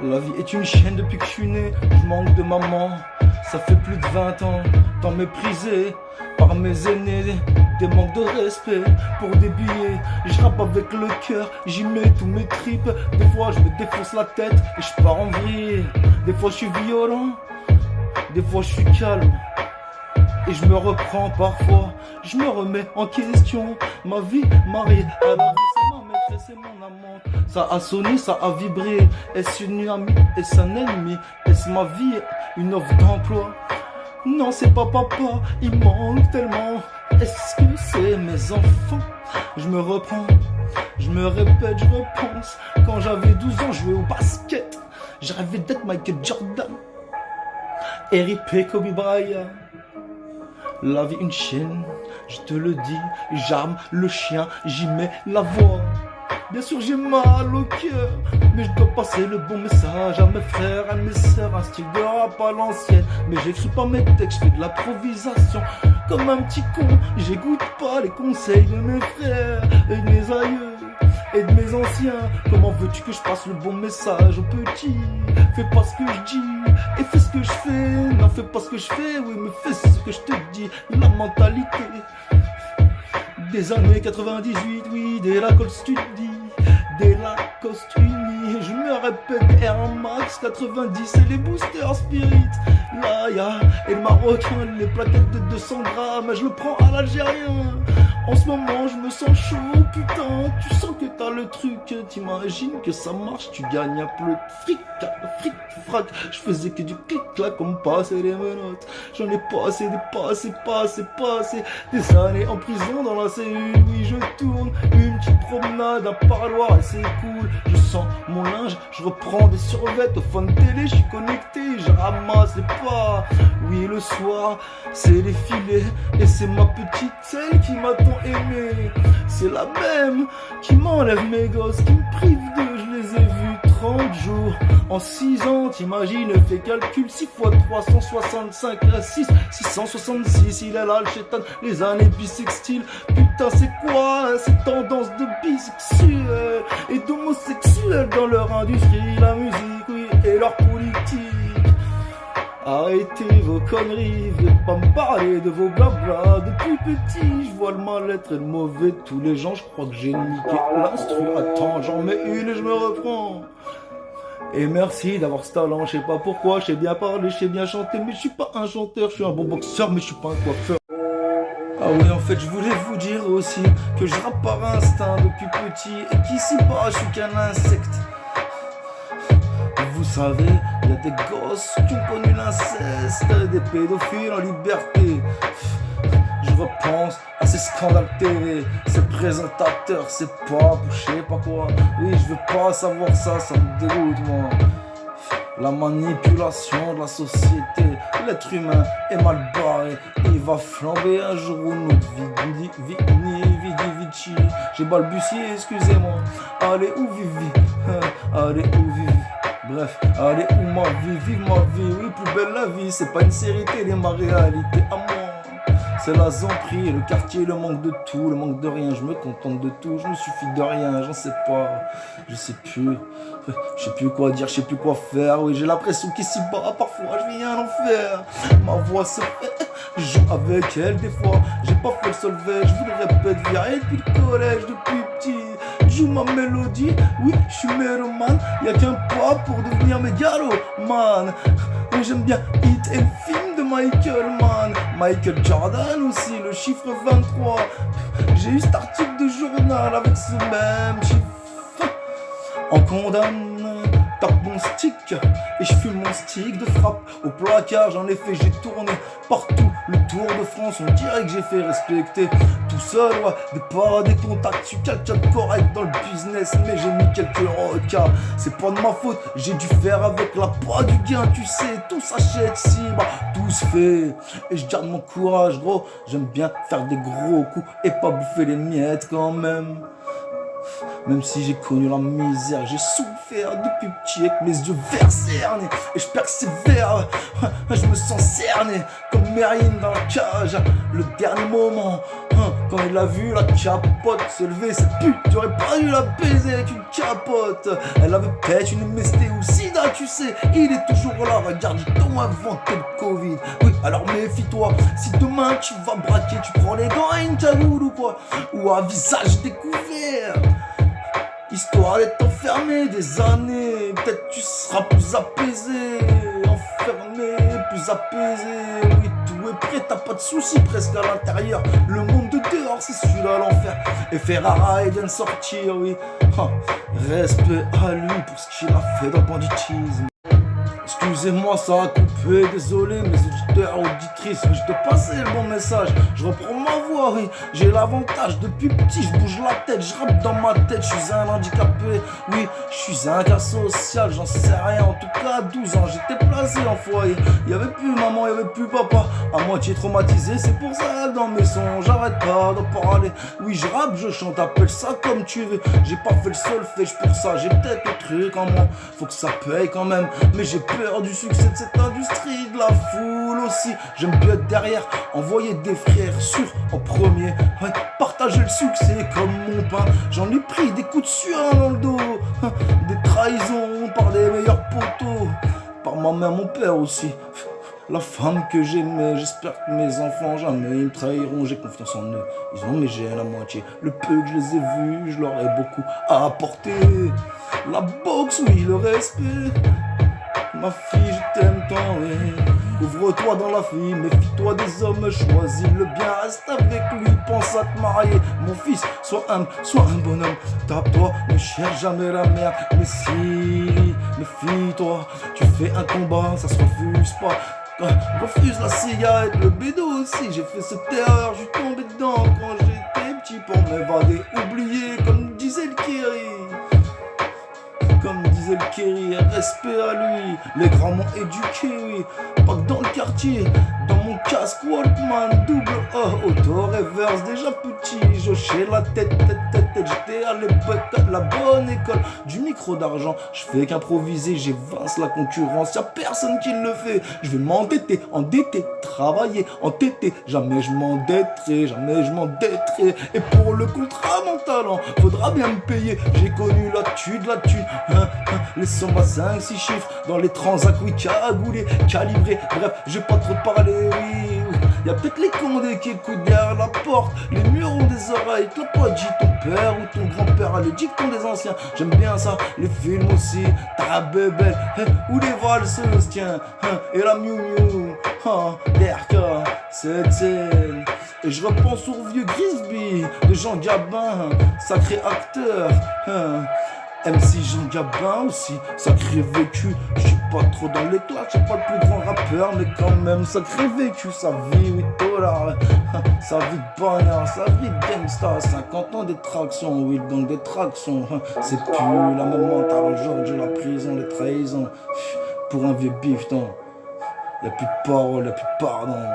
La vie est une chienne depuis que je suis né, je manque de maman. Ça fait plus de 20 ans, tant méprisé par mes aînés. Des manques de respect pour des billets. Je rappe avec le cœur, j'y mets tous mes tripes. Des fois je me défonce la tête et je pars en vrille. Des fois je suis violent, des fois je suis calme. Et je me reprends parfois, je me remets en question. Ma vie mariée à la vie, c'est ma maîtresse et mon amante. Ça a sonné, ça a vibré. Est-ce une amie, est-ce un ennemi? Est-ce ma vie, une offre d'emploi? Non, c'est pas papa, il manque tellement. Est-ce que c'est mes enfants? Je me reprends, je me répète, je repense. Quand j'avais 12 ans, je jouais au basket. Je rêvais d'être Michael Jordan, R.I.P. Kobe Bryant. La vie une chienne, je te le dis. J'arme le chien, j'y mets la voix. Bien sûr j'ai mal au cœur, mais je dois passer le bon message à mes frères, à mes sœurs. Un style de rap à l'ancienne, mais j'écris pas mes textes, je fais de l'improvisation. Comme un petit con, j'écoute pas les conseils de mes frères et de mes aïeux et de mes anciens. Comment veux-tu que je passe le bon message aux petits? Fais pas ce que je dis et fais ce que je fais. Non, fais pas ce que je fais, oui, mais fais ce que je te dis. La mentalité des années 98, oui, des Lacoste Uni, des Lacoste Uni. Je me répète, Air Max 90 et les boosters Spirit. Laïa et le marocain, les plaquettes de 200 grammes, je le prends à l'algérien. En ce moment je me sens chaud, putain. Tu sens que t'as le truc, t'imagines que ça marche. Tu gagnes un peu de fric, frac. Je faisais que du clic-clac comme passer les menottes. J'en ai passé passé des années en prison dans la cellule. Oui, je tourne une petite promenade, un parloir et c'est cool. Je sens mon linge, je reprends des survêtements. Au fond de télé, je suis connecté, je ramasse les pas. Oui, le soir, c'est les filets et c'est ma petite celle qui m'a tant aimé. C'est la même qui m'enlève mes gosses, qui me prive d'eux. Je les ai vus 30 jours en 6 ans. T'imagines, fais calcul, 6 fois 365 à 6, 666. Il est là le chétan, les années bisextiles. Putain, c'est quoi ces tendances de bisexuels et d'homosexuels dans leur industrie, la musique, oui, et leur politique? Arrêtez vos conneries, venez pas me parler de vos blabla. Depuis petit, je vois le mal-être et le mauvais de tous les gens. Je crois que j'ai niqué l'instru. Attends, j'en mets une et je me reprends. Et merci d'avoir ce talent, je sais pas pourquoi. Je sais bien parler, je sais bien chanter, mais je suis pas un chanteur. Je suis un bon boxeur, mais je suis pas un coiffeur. Ah oui, en fait, je voulais vous dire aussi que je rappe par instinct depuis petit et qu'ici bas, je suis qu'un insecte. Vous savez, il y a des gosses qui ont connu l'inceste, des pédophiles en liberté. Je repense à ces scandales TV, ces présentateurs, c'est pas bouché, pas quoi. Oui, je veux pas savoir ça, ça me dégoûte, moi. La manipulation de la société, l'être humain est mal barré. Il va flamber un jour ou notre vie, Vici. J'ai balbutié, excusez-moi. Allez où Vivi, allez où Vivi. Bref, allez où ma vie, vive ma vie. Oui, plus belle la vie, c'est pas une série télé, ma réalité à moi. C'est la zamperie, le quartier, le manque de tout, le manque de rien. Je me contente de tout, je me suffis de rien, j'en sais pas. Je sais plus quoi dire, je sais plus quoi faire. Oui, j'ai l'impression qu'ici bas, parfois, je vis un enfer. Ma voix se fait, je joue avec elle des fois. J'ai pas fait le solfège, je vous le répète, viré depuis le collège, depuis petit. Je joue ma mélodie, oui, je suis mélomane. Y'a qu'un pas pour devenir mégaloman. Et j'aime bien Hit et le film de Michael Mann. Michael Jordan aussi, le chiffre 23. J'ai eu cet article de journal avec ce même chiffre. On condamne, tape mon stick et je fume mon stick de frappe. Au placard, j'en ai fait, j'ai tourné partout le tour de France. On dirait que j'ai fait respecter tout seul, ouais, des contacts. Je suis quelqu'un de correct dans le business, mais j'ai mis quelques recards. C'est pas de ma faute, j'ai dû faire avec la pas du gain, tu sais. Tout s'achète si, bah, tout se fait. Et je garde mon courage, gros. J'aime bien faire des gros coups et pas bouffer les miettes quand même. Même si j'ai connu la misère, j'ai souffert depuis petit avec mes yeux verts cernés. Et je persévère, je me sens cerné comme Mérine dans la cage. Le dernier moment, quand il a vu la capote se lever, cette pute, j'aurais pas dû la baiser avec une capote. Elle avait peut-être une MST ou sida, tu sais, il est toujours là. Regarde, j'ai tant inventé le Covid. Oui, alors méfie-toi, si demain tu vas braquer, tu prends les gants à une cagoule ou quoi, ou à visage découvert. Histoire d'être enfermé des années, peut-être tu seras plus apaisé. Enfermé, plus apaisé. Oui, tout est prêt, t'as pas de soucis presque à l'intérieur. Le monde de dehors, c'est celui-là l'enfer. Et Ferrara, il vient de sortir, oui. Respect à lui pour ce qu'il a fait dans le banditisme. Excusez-moi, ça a coupé, désolé mes auditeurs, auditrices, mais je te passais le bon message. Je reprends ma voix, oui, j'ai l'avantage. Depuis petit, je bouge la tête, je rappe dans ma tête. Je suis un handicapé, oui, je suis un cas social, j'en sais rien. En tout cas, à 12 ans, j'étais placé en foyer. Il y avait plus maman, il y avait plus papa. À moitié traumatisé, c'est pour ça que dans mes sons, j'arrête pas d'en parler. Oui, je rappe, je chante, appelle ça comme tu veux. J'ai pas fait le solfège pour ça, j'ai peut-être le truc en moi. Faut que ça paye quand même, mais j'ai peur du succès de cette industrie, de la foule aussi. J'aime bien être derrière, envoyer des frères sûrs en premier, ouais, partager le succès comme mon pain. J'en ai pris des coups de sueur dans le dos, des trahisons par les meilleurs potos, par ma mère, mon père aussi. La femme que j'aimais, j'espère que mes enfants jamais ils me trahiront, j'ai confiance en eux. Ils ont mes gènes à moitié, le peu que je les ai vus, je leur ai beaucoup à apporter. La boxe, oui, le respect. Ma fille, je t'aime tant, oui. Ouvre-toi dans la vie, méfie-toi des hommes, choisis le bien, reste avec lui, pense à te marier. Mon fils, sois humble, sois un bonhomme, tape-toi, ne cherche jamais la merde. Mais si, méfie-toi, tu fais un combat, ça se refuse pas. Refuse la cigarette, le bédo aussi. J'ai fait cette erreur, je suis tombé dedans quand j'étais petit pour m'évader, oublier comme disait le Kerry. Comme disait le Kerry, respect à lui. Les grands m'ont éduqué, oui. Pas que dans le quartier, dans mon casque Walkman, double auto-reverse. Déjà petit, j'hochais la tête. J'étais à l'époque à la bonne école du micro d'argent. Je fais qu'improviser, j'évince la concurrence. Y'a personne qui le fait. Je vais m'endetter, travailler, entêter. Jamais je m'endetterai, Et pour le contrat, mon talent, faudra bien me payer. J'ai connu la thune. Les sommes à 5-6 chiffres dans les transacts, oui, cagoulés, calibrés. Bref, je vais pas trop parler, oui. Y'a peut-être les condés qui écoutent derrière la porte. Les murs ont des oreilles, t'as pas dit ton père ou ton grand-père a les dictons des anciens. J'aime bien ça, les films aussi. Ta bébé, ou les valseuses, tiens. Et la miou miou, Derka, cette scène. Et je repense au vieux Grisby de Jean Gabin, sacré acteur. MC Jean Gabin aussi, sacré vécu. Je suis pas trop dans l'éclat, je suis pas le plus grand rappeur, mais quand même sacré vécu. Sa vie 8 $, sa vie de bonheur, sa vie de gangsta. 50 ans d'extraction, oui, donc des tractions. C'est plus la même mentale aujourd'hui, la prison, les trahisons. Pour un vieux bifton, y'a plus de parole, y'a plus de pardon.